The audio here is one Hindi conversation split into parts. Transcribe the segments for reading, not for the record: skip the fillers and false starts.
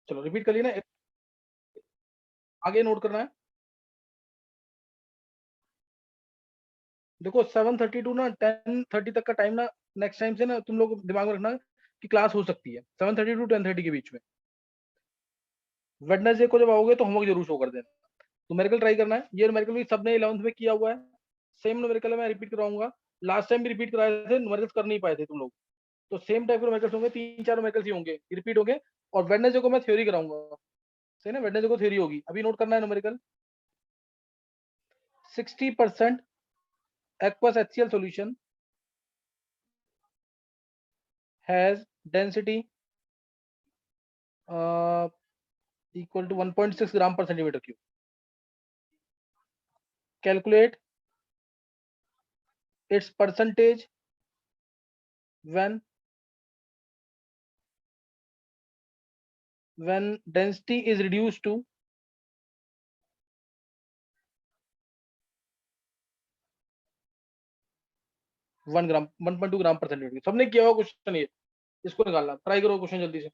चलो रिपीट कर लिया ना, आगे नोट करना है। देखो 7:30 टू ना 10:30 तक का टाइम ना, नेक्स्ट टाइम से ना तुम लोग दिमाग में रखना कि क्लास हो सकती है 7:30 टू 10:30 के बीच में। वेडनेसडे को जब आओगे तो होमवर्क जरूर शो कर देना। न्यूमेरिकल ट्राई करना है, ये न्यूमेरिकल भी सबने 11th में किया हुआ है, सेम न्यूमेरिकल मैं रिपीट कराऊंगा। लास्ट टाइम भी रिपीट कराए थे, न्यूमेरिकल्स कर नहीं पाए थे तुम लोग, तो सेम टाइप के न्यूमेरिकल्स होंगे, 3-4 न्यूमेरिकल्स ही होंगे, रिपीट होंगे। और वेडनेसडे को मैं थ्योरी कराऊंगा, सही ना, वेडनेसडे को थ्योरी होगी। अभी नोट करना है numerical. 60% aqueous HCl solution has density equal to 1.6 gram per centimeter cube. Calculate its percentage when density is reduced to 1 ग्राम 1.2 ग्राम पर सेंटीमीटर। सबने किया हुआ क्वेश्चन ये, इसको निकालना, ट्राई करो क्वेश्चन जल्दी से।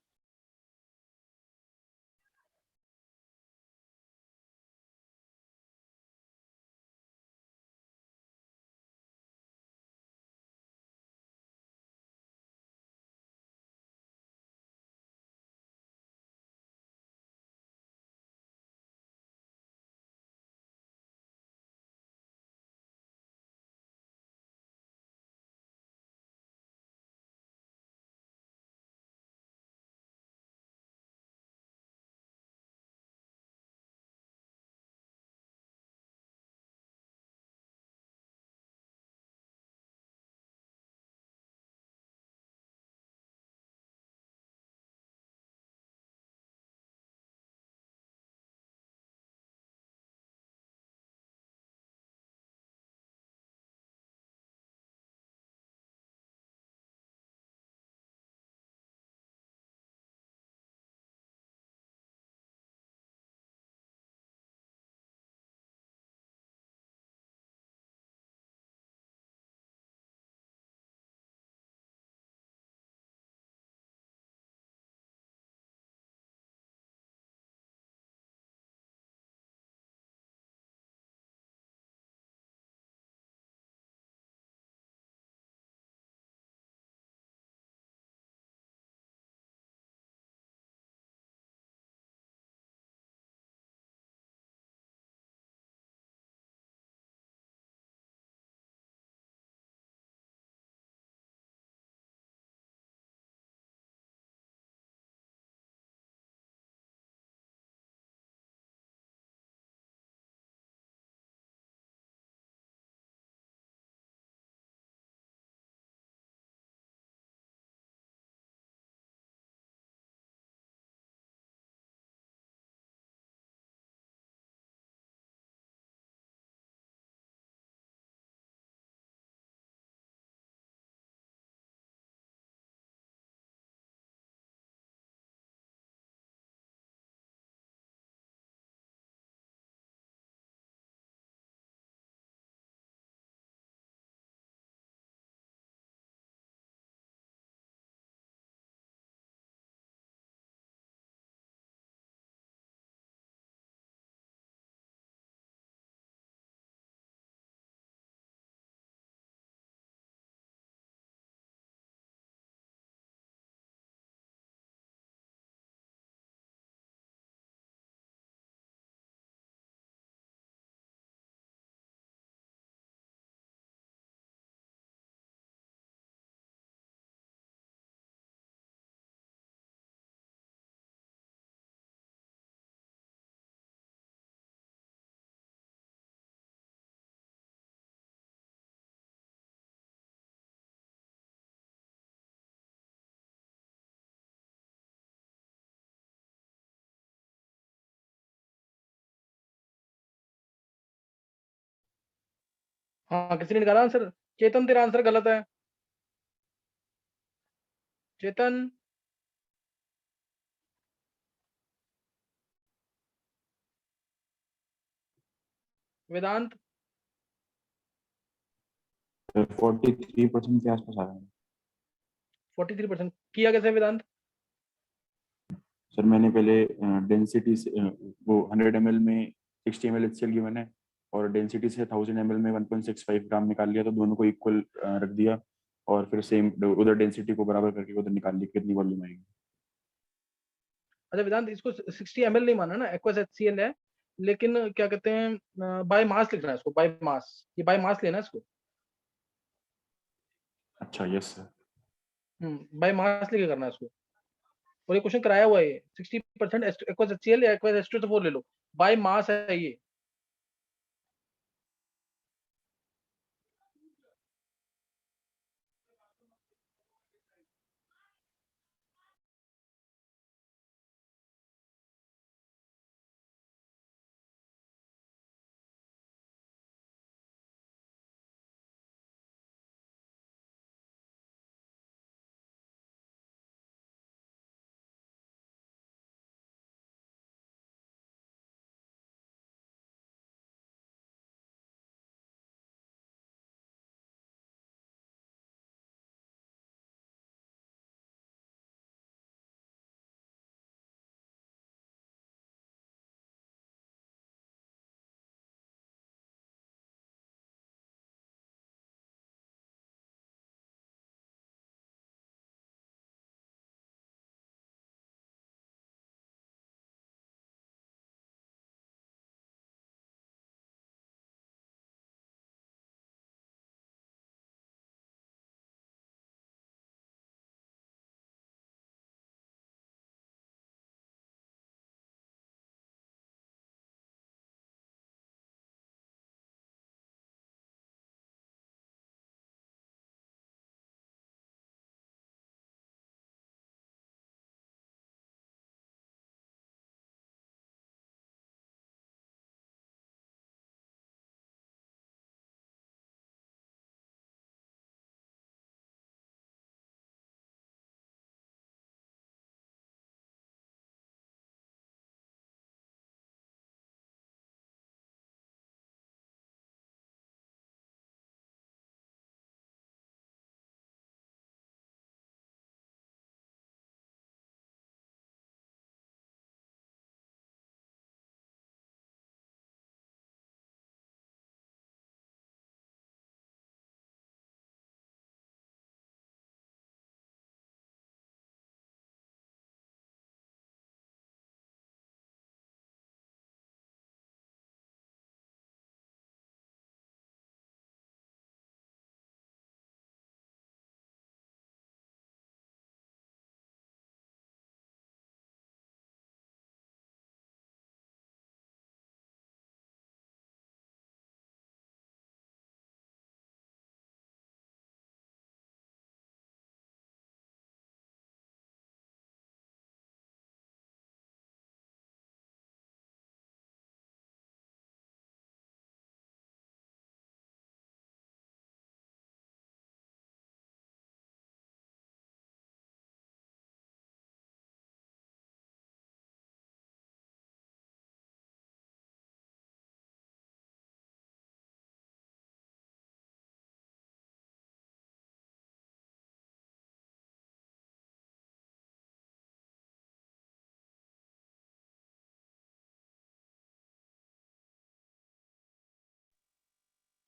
हाँ, किसी ने निकाला आंसर? चेतन, तेरा आंसर गलत है। चेतन, वेदांत, 43% के आसपास आ रहा है। 43% किया कैसे वेदांत? सर मैंने पहले डेंसिटी से वो 100 ml में 60 ml HCl गिवन है, और डेंसिटी से 1000 ml में 1.65 ग्राम निकाल लिया, तो दोनों को इक्वल रख दिया, और फिर सेम उधर डेंसिटी को बराबर करके उधर निकाल ली कितनी वॉल्यूम आएगी। अच्छा वेदांत, इसको 60 ml नहीं माना ना, एक्वस HCl है, लेकिन क्या कहते हैं बाय मास लिखना है इसको, बाय मास, ये बाय मास लेना है इसको। अच्छा यस सर। बाय मास लेके करना है इसको, और ये क्वेश्चन कराया हुआ है, 60% एक्वस HCl या एक्वस H2SO4 ले लो, बाय मास है ये।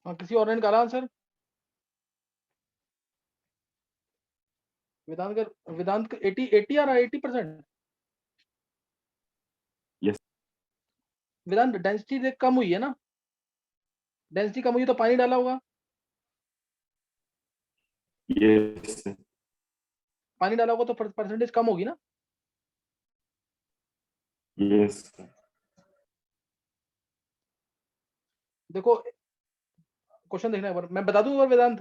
हाँ, किसी और ने निकाला आंसर? वेदांत का 80 आ रहा है, 80%। यस वेदांत डेंसिटी कम हुई है ना, डेंसिटी कम हुई तो पानी डाला होगा, यस पानी डाला होगा तो परसेंटेज कम होगी ना। यस। देखो क्वेश्चन देखना एक बार, मैं बता दूं एक बार वेदांत।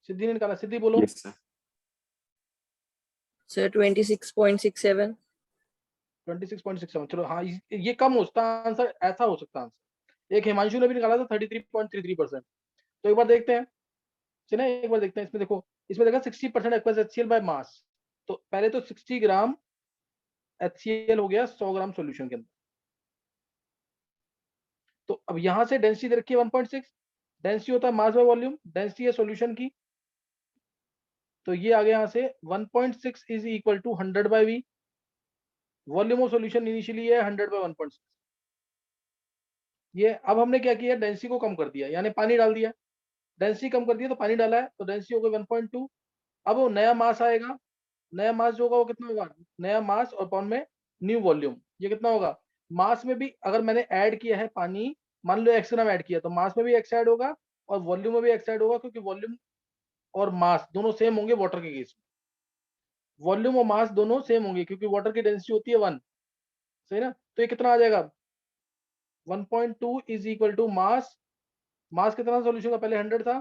सिद्धि ने निकाला, सिद्धि बोलो। Yes sir. सर 26.67। 26.67, चलो हाँ, ये कम हो सकता आंसर, ऐसा हो सकता आंसर। एक हिमांशु ने भी निकाला था 33.33%। तो एक बार देखते हैं, चलिए एक बार देखते हैं। इसमें देखो, इसमें देखा 60% एक्वस HCl बाय मास, तो पहले तो 60 ग्राम HCl हो गया 100 ग्राम सॉल्यूशन के अंदर। तो अब यहां से डेंसिटी दे रखी है 1.6, डेंसिटी होता है मास बाय वॉल्यूम, डेंसिटी है सॉल्यूशन की, तो ये आ गया यहां से 1.6 is equal to 100 by V। Volume of solution initially है 100/1.6। ये अब हमने क्या किया, डेंसिटी को कम कर दिया, यानी पानी डाल दिया, डेंसिटी कम कर दिया तो पानी डाला है, तो डेंसिटी हो गई 1.2। अब वो नया मास आएगा, नया मास जो होगा वो कितना होगा, नया मास और पाउंड में न्यू वॉल्यूम, ये कितना होगा। मास में भी अगर मैंने ऐड किया है पानी, मान लो x ग्राम ऐड किया, तो मास में भी x ऐड होगा और वॉल्यूम में भी x ऐड होगा, क्योंकि वॉल्यूम और मास दोनों सेम होंगे वाटर के केस में। वॉल्यूम और मास दोनों सेम होंगे क्योंकि वाटर की डेंसिटी होती है 1, सही ना। तो ये कितना आ जाएगा, 1.2 इज इक्वल टू मास, मास कितना था सॉल्यूशन का, पहले 100 था,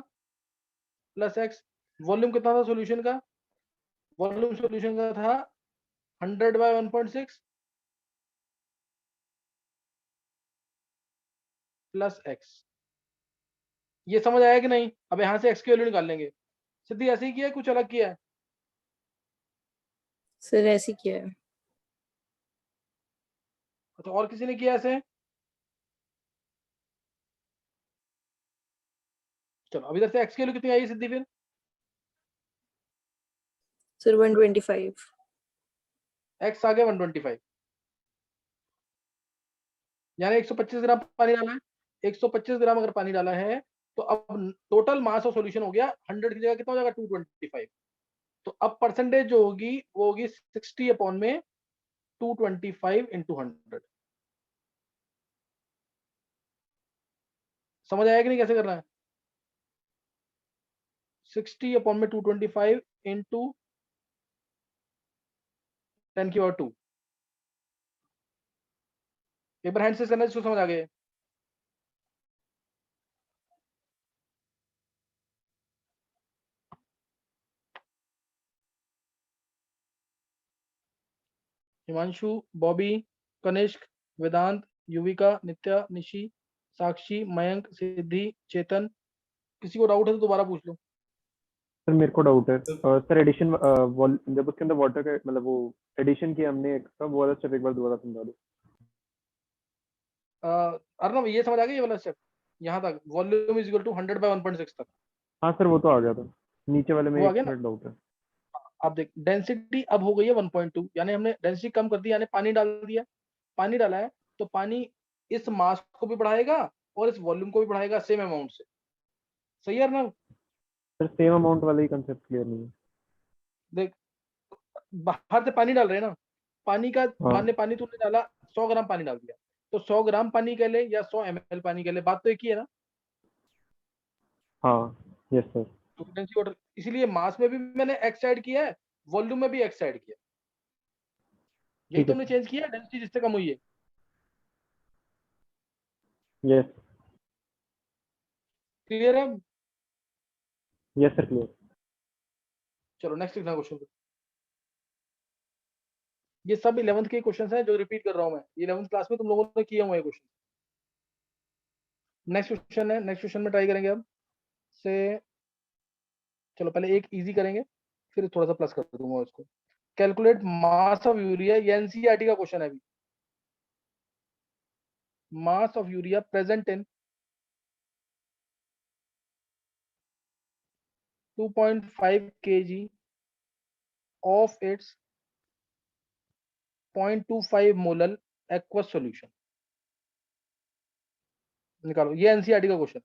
प्लस x। वॉल्यूम कितना था सॉल्यूशन का, वॉल्यूम सॉल्यूशन का था 100/1.6 प्लस x। ये समझ आया कि नहीं। अब यहाँ से x की वैल्यू निकाल लेंगे। सिद्धि ऐसे ही किया है, कुछ अलग किया है। सर ऐसे किया है। तो और किसी ने किया ऐसे, चलो अब इधर से x की वैल्यू कितनी आई सिद्धि फिर, सर 125। x आ गया 125, यानी 125 ग्राम पानी डाला है। 125 ग्राम अगर पानी डाला है तो अब टोटल मास ऑफ सॉल्यूशन हो गया 100 की जगह कितना हो जाएगा 225। तो अब परसेंटेज जो होगी वो होगी 60 अपॉन में 225 इंटू 100। समझ आया कि नहीं कैसे करना है। 60 अपॉन में 225 इंटू 10⁻²। एक बार हैंड से करना जिसको समझ आ गए। हिमांशु, बॉबी, कनिष्क, वेदांत, युविका, नित्या, निशी, साक्षी, मयंक, सिद्धि, चेतन। किसी को डाउट है तो दोबारा पूछ लो। सर मेरे को डाउट है सर, एडिशन जब उसके अंदर वाटर का मतलब वो एडिशन किया हमने एक्स्ट्रा, वो वाला स्टेप एक बार दोबारा समझा दो। अर्नव ये समझ आ गया, ये वाला स्टेप यहाँ तक, वॉल्यूम इज इक्वल टू 100/1.6 तक। हाँ सर वो तो आ गया था, नीचे वाले में वो आ एक गया ना। मिनट डाउट है। अब देख डेंसिटी अब हो गई है 1.2, यानी हमने डेंसिटी कम कर दी, यानी पानी डाल दिया, पानी डाला है तो पानी इस मास को भी बढ़ाएगा और इस वॉल्यूम को भी बढ़ाएगा सेम अमाउंट से। सही है अर्नव। सर सेम अमाउंट वाला ही कंसेप्ट क्लियर नहीं है। देख बाहर से पानी डाल रहे हैं ना, पानी का हाँ मान्य पानी तूने डाला, 100 ग्राम पानी डाल दिया, तो 100 ग्राम पानी के लिए या 100 ml पानी के लिए, बात तो एक ही है ना। हाँ यस सर। तो डेंसिटी वाटर, इसीलिए मास में भी मैंने एक्स ऐड किया है, वॉल्यूम में भी एक्स ऐड किया, यही ठीक है तुमने चेंज किया है, डेंसिटी जिससे कम हुई है। यस। क्लियर है। Yes sir clear. चलो नेक्स्ट लिखना क्वेश्चन। ये सब 11th के क्वेश्चंस हैं जो रिपीट कर रहा हूं मैं, 11th क्लास में तुम लोगों ने किए हुए क्वेश्चन। नेक्स्ट क्वेश्चन है, नेक्स्ट क्वेश्चन में ट्राई करेंगे अब से। चलो पहले एक इजी करेंगे, फिर थोड़ा सा प्लस कर दूंगा उसको। कैलकुलेट मास ऑफ यूरिया, ये एनसीईआरटी का क्वेश्चन है अभी। Mass of urea present in 2.5 kg of its 0.25 molal aqueous solution. निकालो, ये एनसीईआरटी का क्वेश्चन।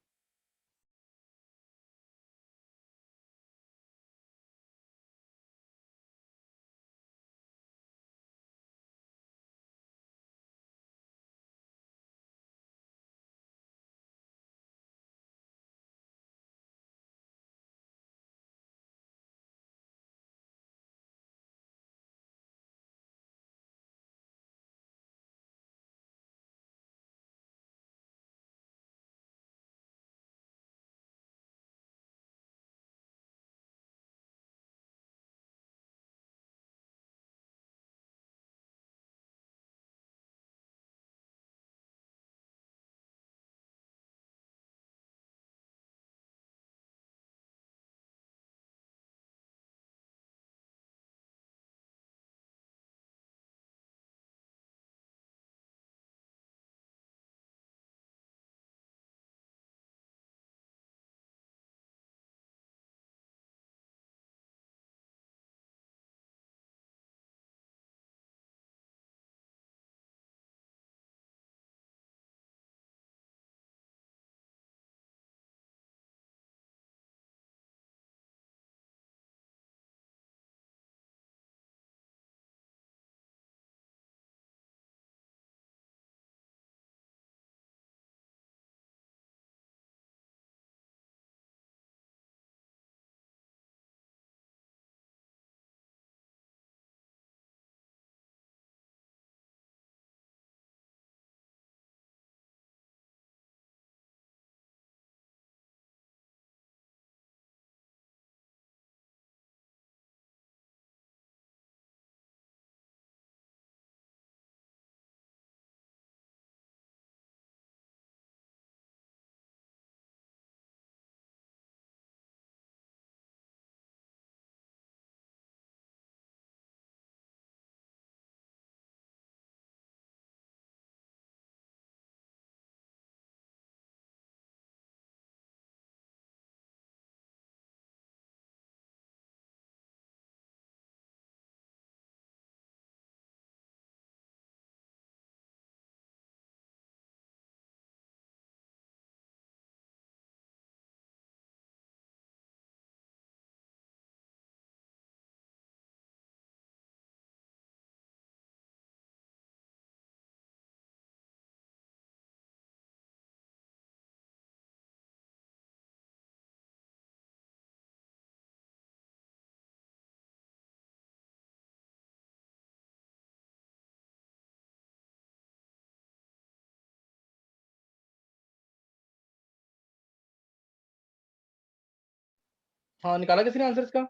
हाँ, निकाला किसी ने आंसर इसका?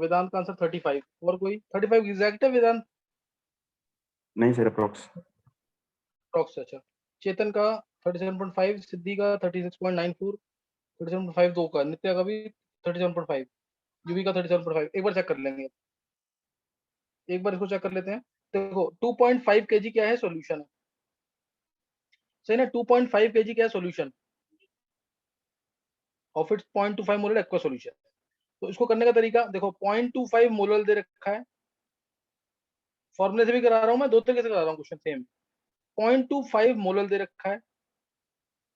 वेदांत का आंसर 35। और कोई? 35 एग्जैक्ट है वेदांत? नहीं सर, अप्रोक्स। अप्रॉक्स, अच्छा। चेतन का 37.5, सिद्धि का 36.94, 37.5 दो का, नित्या का भी 37.5, यूवी का 37.5। एक बार चेक कर लेंगे, एक बार इसको चेक कर लेते हैं। देखो 2.5 kg क्या है सॉल्यूशन है, सही ना? 2.5 kg क्या है solution of its 0.25 molar aqua solution. तो इसको करने का तरीका देखो, 0.25 मोलर दे रखा है, फॉर्मूले से भी करा रहा हूं मैं, दो तरीके से करा रहा हूँ क्वेश्चन सेम। 0.25 मोलर दे रखा है,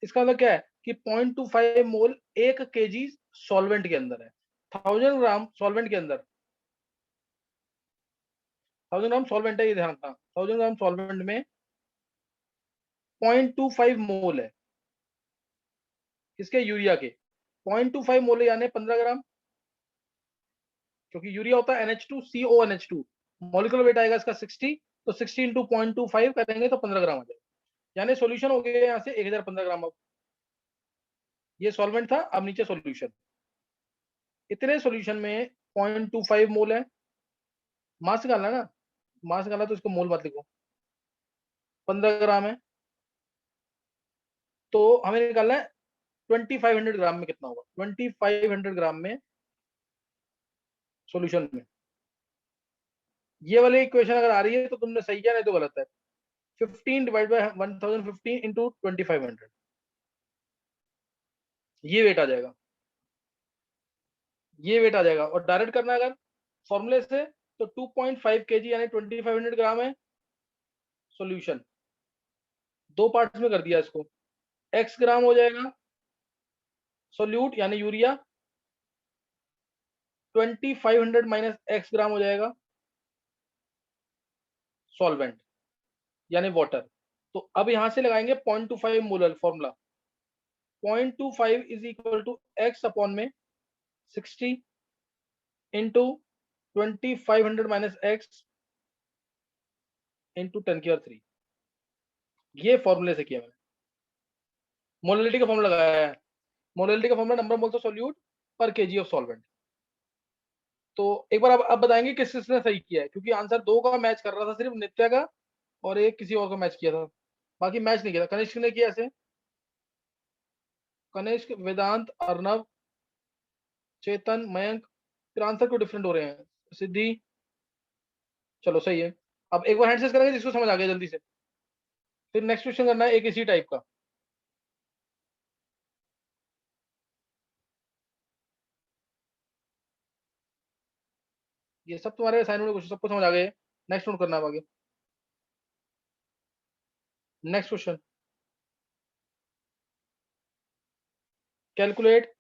इसका मतलब क्या है कि 0.25 मोल 1 kg सॉल्वेंट के अंदर है। 1000 ग्राम सॉल्वेंट के अंदर, 1000 ग्राम सॉल्वेंट है, ये ध्यान रखना। 1000 ग्राम सॉल्वेंट में 0.25 मोल है, किसके? यूरिया के। 0.25 मोल है यानी 15 ग्राम, क्योंकि यूरिया होता है NH2CONH2, मॉलिक्यूलर वेट आएगा इसका 60, तो 60 इंटू 0.25 करेंगे तो 15 ग्राम आ जाएगा, यानी सॉल्यूशन हो गया यहाँ से 1015 ग्राम। अब ये सॉल्वेंट था, अब नीचे सॉल्यूशन। इतने सॉल्यूशन में 0.25 मोल है, मास निकालना है ना, मास निकालना तो इसको मोल मत लिखो, 15 ग्राम है, तो हमें निकालना है 2500 ग्राम में कितना होगा। 2500 ग्राम में सॉल्यूशन में ये वाली इक्वेशन अगर आ रही है तो तुमने सही किया, नहीं तो गलत है। 15 डिवाइड बाय 1015 इंटू 2500, ये वेट आ जाएगा, ये वेट आ जाएगा। और डायरेक्ट करना है अगर फॉर्मूले से, तो 2.5 kg यानी 2500 ग्राम है सॉल्यूशन। दो पार्ट्स में कर दिया इसको, x ग्राम हो जाएगा सोल्यूट यानी यूरिया, 2500 माइनस x ग्राम हो जाएगा सॉल्वेंट यानी वाटर। तो अब यहां से लगाएंगे 0.25 molar formula. 0.25 is equal to x upon में 60 इंटू 2500 माइनस x इंटू 10⁻³ ये फॉर्मूले से किया मैंने, मोलरिटी का फॉर्मूला लगाया है। मोलरिटी का formula number moles of solute पर केजी ऑफ सॉल्वेंट। तो एक बार अब बताएंगे किस किसने सही किया है, क्योंकि आंसर दो का मैच कर रहा था, सिर्फ नित्या का और एक किसी और का मैच किया था, बाकी मैच नहीं किया था। कनिष्क ने किया ऐसे, कनिष्क, वेदांत, अर्नव, चेतन, मयंक, फिर आंसर क्यों डिफरेंट हो रहे हैं? सिद्धि, चलो सही है। अब एक बार हैंड सेट करेंगे जिसको समझ आ गया जल्दी से, फिर नेक्स्ट क्वेश्चन करना है एक इसी टाइप का। ये सब तुम्हारे असाइनमेंट में क्वेश्चन सबको समझ आ गए। नेक्स्ट नोट करना है आगे। Next question, calculate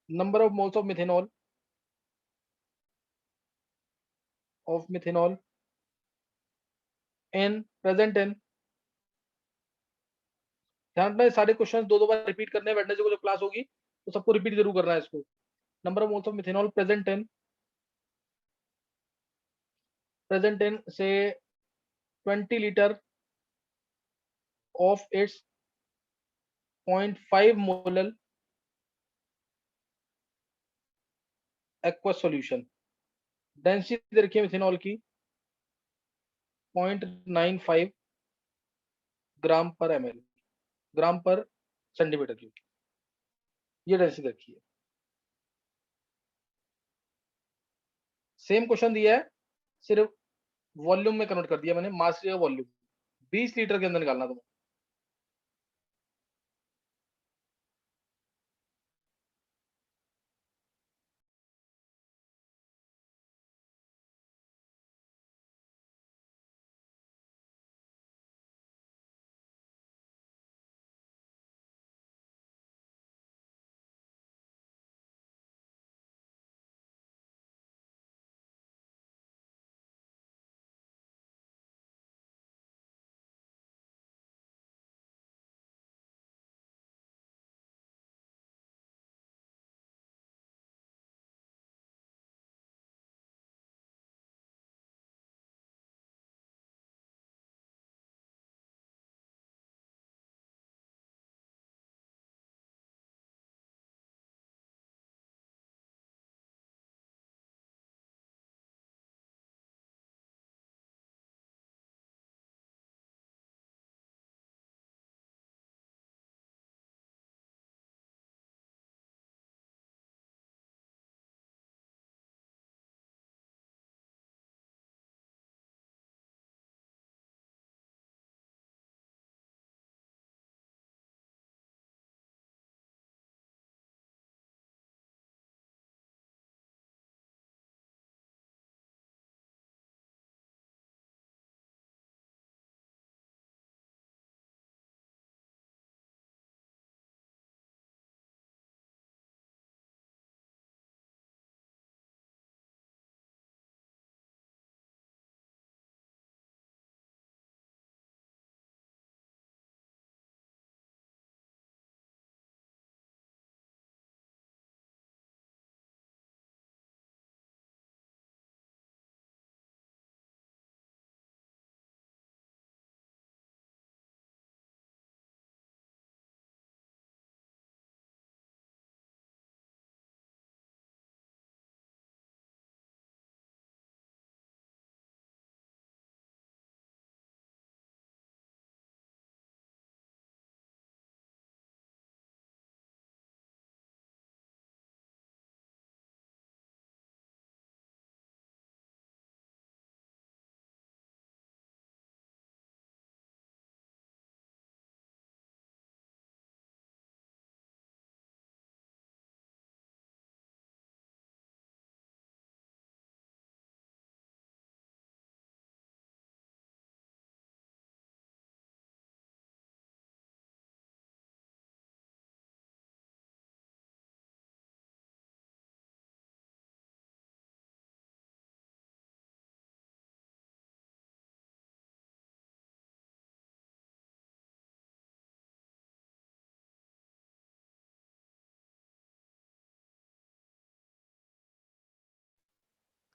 number of moles of methanol in present in, ध्यान रखना सारे क्वेश्चन दो दो बार रिपीट करने हैं। वेडनेसडे को जो क्लास होगी तो सबको रिपीट जरूर करना है इसको। Number of moles of methanol present in से 20 litre of its 0.5 molal aqua solution. Density दे रखी है मिथेनॉल की 0.95 ग्राम पर ml, ग्राम पर सेंटीमीटर क्यूब, ये डेंसिटी रखी है। सेम क्वेश्चन दिया है, सिर्फ वॉल्यूम में कन्वर्ट कर दिया मैंने, मास का वॉल्यूम 20 लीटर के अंदर निकालना तुम्हें।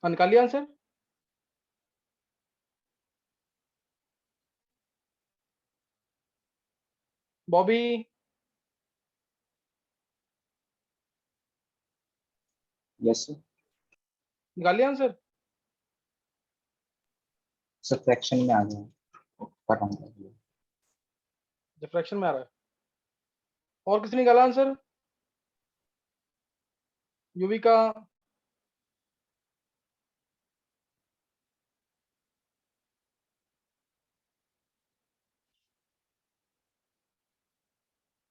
निकाल लिया आंसर? Bobby yes sir. निकाल लिया आंसर? सर फ्रैक्शन में आ गया, कर रहा हूँ। डिफ्रैक्शन में आ रहा है। और किसने निकाला आंसर? युविका,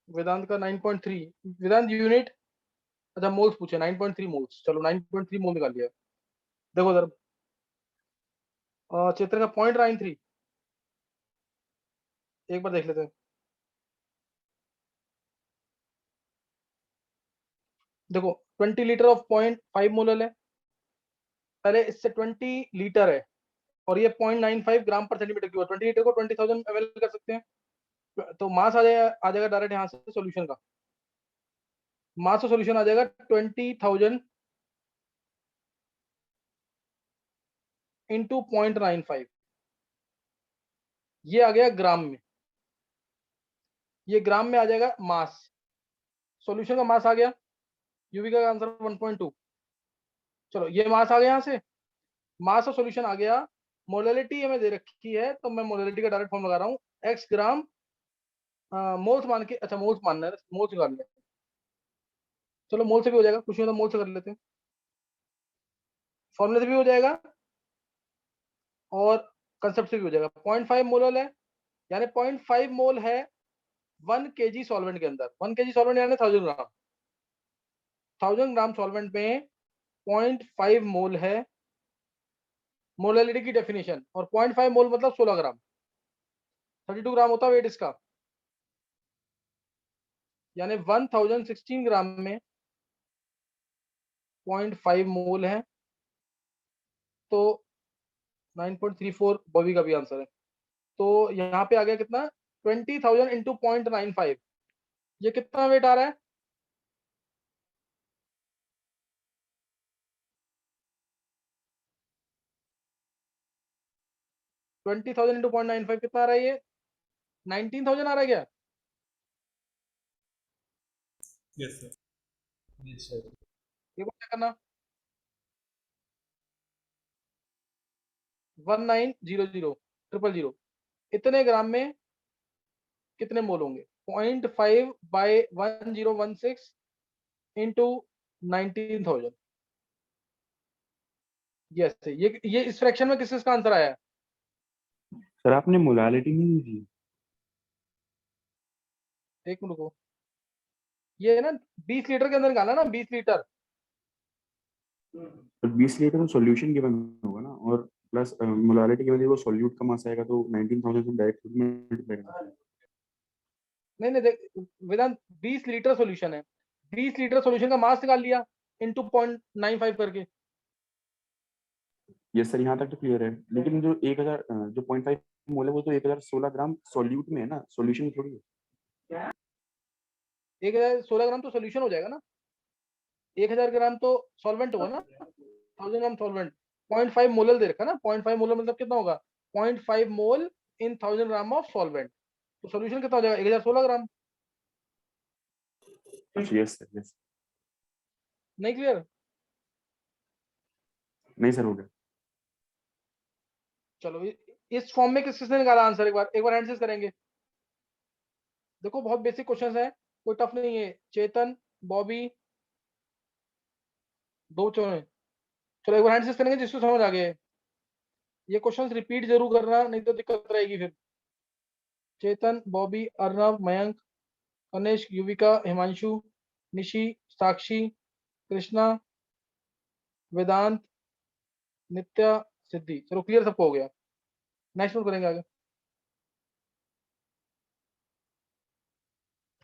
वेदांत का 9.3। वेदांत यूनिट, अच्छा मोल्स पूछे, 9.3 मोल्स। चलो 9.3 मोल निकाल लिया। देखो उधर चेतन का 0.93, एक बार देख लेते हैं। देखो 20 लीटर ऑफ 0.5 मोल है, पहले इससे 20 लीटर है और ये 0.95 ग्राम पर सेंटीमीटर क्यूब। 20 लीटर को 20,000 ml कर सकते हैं। तो मास आ जाएगा डायरेक्ट यहाँ से सॉल्यूशन का। मास ऑफ सॉल्यूशन आ जाएगा 20,000 इंटू 0.95। ये आ गया ग्राम में, ये ग्राम में आ जाएगा मास। सॉल्यूशन का मास आ गया, यूविका का आंसर 1.2। चलो ये मास आ गया यहाँ से, मास ऑफ सॉल्यूशन आ गया। मोलैलिटी हमें दे रखी है तो मैं मोलैलिटी का डायरेक्ट फॉर्म लगा रहा हूँ, x ग्राम मोल्स मान के। अच्छा मोल्स मानना है, मोल्स निकाल लिया। चलो मोल से भी हो जाएगा, कुछ नहीं तो मोल से कर लेते हैं, फॉर्मूले से भी हो जाएगा और कंसेप्ट से भी हो जाएगा। 0.5 मोल है, यानी 0.5 मोल है 1 kg सॉल्वेंट के अंदर। 1 kg सॉल्वेंट यानी 1000 ग्राम। 1000 ग्राम सॉल्वेंट में 0.5 मोल है, मोलैलिटी की डेफिनेशन। और 0.5 मोल मतलब 16 ग्राम, 32 ग्राम होता है वेट इसका। यानी 1016 ग्राम में 0.5 मोल है, तो 9.34 बॉबी का भी आंसर है। तो यहाँ पे आ गया कितना, 20,000 इंटू 0.95। ये कितना वेट आ रहा है? ट्वेंटी थाउजेंड इंटू 0.95 कितना आ रहा है? ये 19,000 आ रहा है क्या? Yes sir. Yes sir. ये को क्या करना, 190000 इतने ग्राम में कितने मोल होंगे? 0.5 बाई 1016 इंटू 19,000। यस, ये इस फ्रैक्शन में किस किसका आंसर आया है? सर आपने मोलालिटी नहीं दी थी। एक मिनट को, ये है ना 20 लीटर के अंदर निकाला ना, 20 लीटर। तो 20 लीटर तो सॉल्यूशन गिवन होगा ना, और प्लस मोलालिटी की वजह वो सॉल्यूट का मास आएगा, तो 19,000 से डायरेक्ट मल्टीप्लाई करना। नहीं नहीं देख वेदांत, 20 लीटर सॉल्यूशन है, 20 लीटर सॉल्यूशन का मास निकाल लिया इंटू 0.95 करके। ये सर यहाँ तक तो क्लियर है, लेकिन जो 1000 जो 0.5 मोल है वो तो 1016 ग्राम सॉल्यूट में है ना, सॉल्यूशन थोड़ी है। 1016 ग्राम तो सॉल्यूशन हो जाएगा ना, 1000 ग्राम तो सॉल्वेंट होगा ना, 1000 ग्राम सॉल्वेंट। 0.5 मोलर दे रखा ना, 0.5 मोलर मतलब कितना होगा? 0.5 mole in 1000 gram of solvent. तो सॉल्यूशन कितना हो जाएगा? 1016 ग्राम। Yes sir, yes. नहीं क्लियर? नहीं सर, हो गया। चलो इस फॉर्म में किस किसने निकाला आंसर? एक बार हैंड से करेंगे। देखो बहुत बेसिक क्वेश्चन है, कोई टफ नहीं है। चेतन, बॉबी, दो चलो एक बार हैंड से करेंगे जिसको समझ आ गया है। ये क्वेश्चंस रिपीट जरूर करना, नहीं तो दिक्कत रहेगी फिर। चेतन, बॉबी, अर्नव, मयंक, कनिष्क, युविका, हिमांशु, निशी, साक्षी, कृष्णा, वेदांत, नित्या, सिद्धि। चलो क्लियर सबको हो गया। नेक्स्ट नोट करेंगे आगे।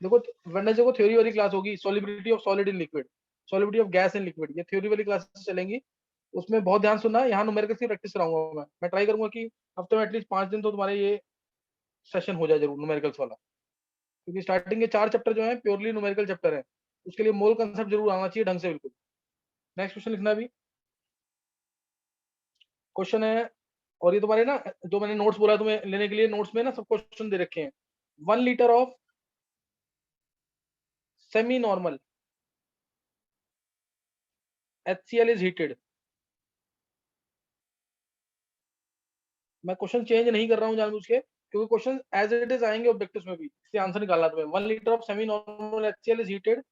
देखो वेडनेसडे को थ्योरी वाली क्लास होगी, solubility of solid in liquid, solubility of gas in liquid. ये थ्योरी वाली क्लासेस चलेंगी, उसमें बहुत ध्यान सुनना है। यहाँ न्यूमेरिकल्स की प्रैक्टिस कराऊंगा मैं ट्राई करूंगा कि हफ्ते में एटलीस्ट 5 दिन तो तुम्हारे ये सेशन हो जाए जरूर न्यूमेरिकल्स वाला, क्योंकि स्टार्टिंग के 4 चैप्टर जो है प्योरली न्यूमेरिकल चैप्टर है। उसके लिए मोल कंसेप्ट जरूर आना चाहिए ढंग से, बिल्कुल। नेक्स्ट क्वेश्चन लिखना भी। क्वेश्चन है, और ये तुम्हारे ना जो मैंने नोट्स बोला तुम्हें लेने के लिए, नोट्स में ना सब क्वेश्चन दे रखे हैं। 1 litre of semi normal HCl is heated. मैं क्वेश्चन चेंज नहीं कर रहा हूं जानबूझ के, क्योंकि क्वेश्चन एज इट इज आएंगे ऑब्जेक्टिव्स में भी, इसलिए आंसर निकालना तुम्हें। 1 litre of semi normal HCl is heated,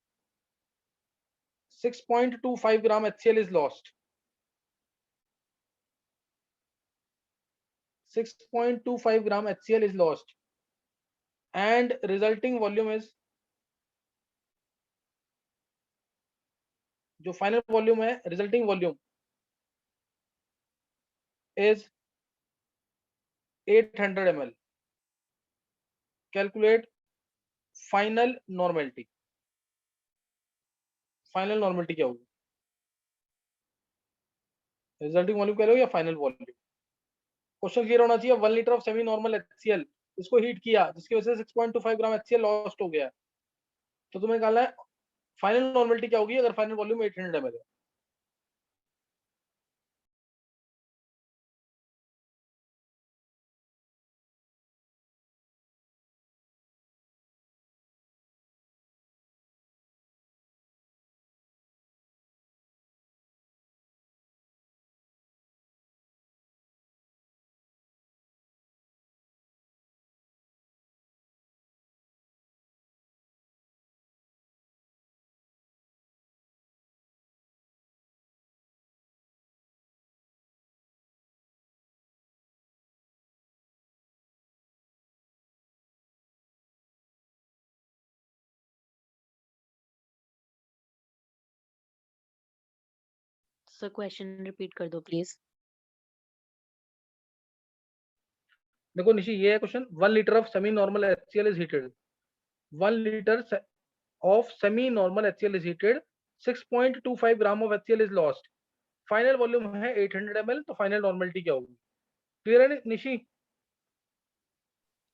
6.25 gram HCl is lost. 6.25 gram HCl is lost and resulting volume is, जो फाइनल वॉल्यूम है, resulting volume is 800 ml। Calculate final normality. Final normality क्या होगी? रिजल्टिंग वॉल्यूम कह लो या फाइनल वॉल्यूम? क्वेश्चन क्लियर होना चाहिए। 1 litre of semi normal HCl, इसको हीट किया जिसकी वजह से 6.25 ग्राम HCl लॉस्ट हो गया, तो तुम्हें निकालना है फाइनल नॉर्मेलिटी क्या होगी अगर फाइनल वॉल्यूम 800 ml है। सर क्वेश्चन रिपीट कर दो प्लीज। देखो निशी, ये है question. 1 litre of semi normal HCl is heated, 1 litre of semi-normal HCl is heated, 6.25 gram of HCl is lost, final volume है 800 ml, तो फाइनल नॉर्मेलिटी क्या होगी? क्लियर है निशी?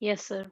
Yes sir.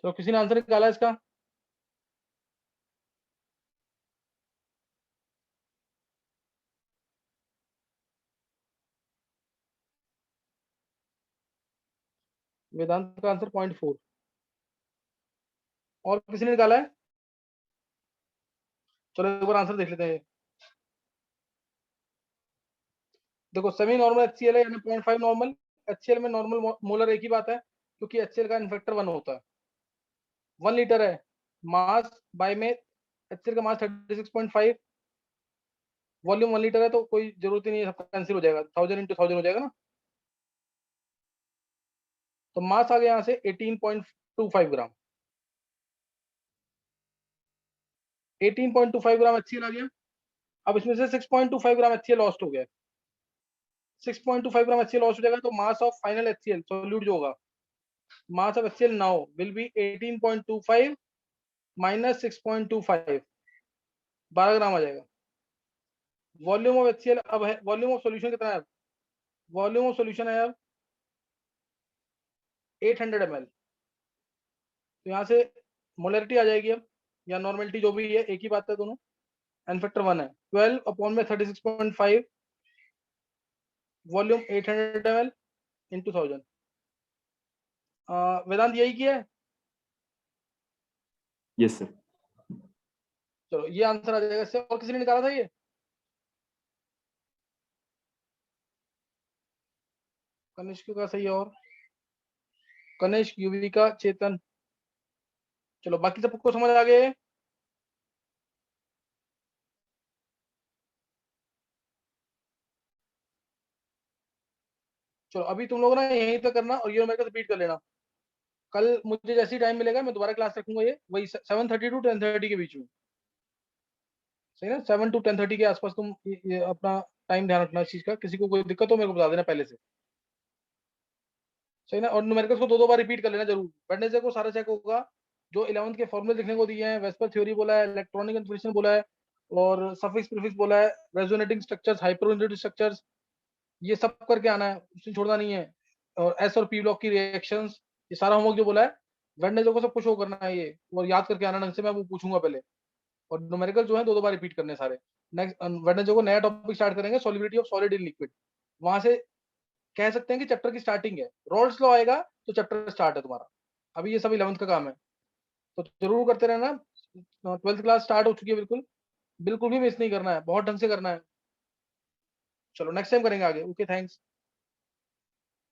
तो किसी ने आंसर निकाला इसका? वेदांत का आंसर 0.4। और किसी ने निकाला है? चलो एक बार आंसर देख लेते हैं। देखो सेमी नॉर्मल HCl है यानी 0.5 नॉर्मल। HCl में नॉर्मल मोलर एक ही बात है, क्योंकि HCl का इन्फेक्टर 1 होता है। 1 लीटर है, मास बाय में HCl का मास 36.5, वॉल्यूम 1 लीटर है, तो कोई जरूरत ही नहीं है, सबका कैंसिल हो जाएगा, 1000 into 1000 हो जाएगा ना। तो मास आ गया यहाँ से 18.25 ग्राम। 18.25 ग्राम HCl आ गया। अब इसमें से 6.25 ग्राम HCl लॉस्ट हो गया। 6.25 ग्राम HCl लॉस्ट हो जाएगा, तो mass of final HCl solute जो होगा, mass of HCl now will be 18.25 minus 6.25, 12 ग्राम आ जाएगा। वॉल्यूम ऑफ HCl अब है, वॉल्यूम ऑफ सॉल्यूशन कितना है? वॉल्यूम ऑफ सॉल्यूशन है अब 800 ml। तो यहाँ से मोलरिटी आ जाएगी अब, या नॉर्मेलिटी जो भी है, एक ही बात है दोनों। एन फैक्टर 1 है, 12 अपॉन में 36.5, वॉल्यूम 800 ml इंटू 1000। वेदांत यही किया है? Yes sir. चलो ये आंसर आ जाएगा इससे। और किसी ने निकाला था ये? कनिष्क का सही है, और कनिष्क, युविका, चेतन। चलो बाकी सबको समझ आ गए? चलो अभी तुम लोग ना यहीं तक करना और ये मेरे को रिपीट कर लेना। कल मुझे जैसे ही टाइम मिलेगा मैं दोबारा क्लास रखूंगा, ये वही 7:30 टू 10:30 के बीच में, सही ना? 7 to 10:30 के आसपास तुम ये अपना टाइम ध्यान रखना इस चीज का। किसी को कोई दिक्कत हो मेरे को बता देना पहले से, सही ना? और न्यूमेरिकल्स को 2-2 बार रिपीट कर लेना जरूर। वेडनेसडे को सारा चेक होगा, जो 11th के फॉर्मूले लिखने को दिए हैं, वेस्पर थ्योरी बोला है, इलेक्ट्रॉनिक इंफॉर्मेशन बोला है, और सफिक्स प्रीफिक्स बोला है, रेजोनेटिंग स्ट्रक्चर्स, हाइपरबोलिक स्ट्रक्चर्स, ये सब करके आना है, उससे छोड़ना नहीं है। और एस और पी ब्लॉक की रिएक्शंस, ये सारा होमवर्क जो बोला है वेडनेसडे को सब कुछ शो करना है ये, और याद करके आना ढंग से, मैं वो पूछूंगा पहले। और न्यूमेरिकल जो है 2-2 बार रिपीट करने सारे। नेक्स्ट वेडनेसडे को नया टॉपिक स्टार्ट करेंगे, solubility of solid in liquid. वहां से कह सकते हैं कि चैप्टर की स्टार्टिंग है। रोल्स लॉ आएगा तो चैप्टर स्टार्ट है तुम्हारा। अभी ये सब 11th का काम है, तो जरूर करते रहना। 12th क्लास स्टार्ट हो चुकी है, बिल्कुल बिल्कुल भी मिस नहीं करना है, बहुत ढंग से करना है। चलो नेक्स्ट टाइम करेंगे आगे। Okay, thanks.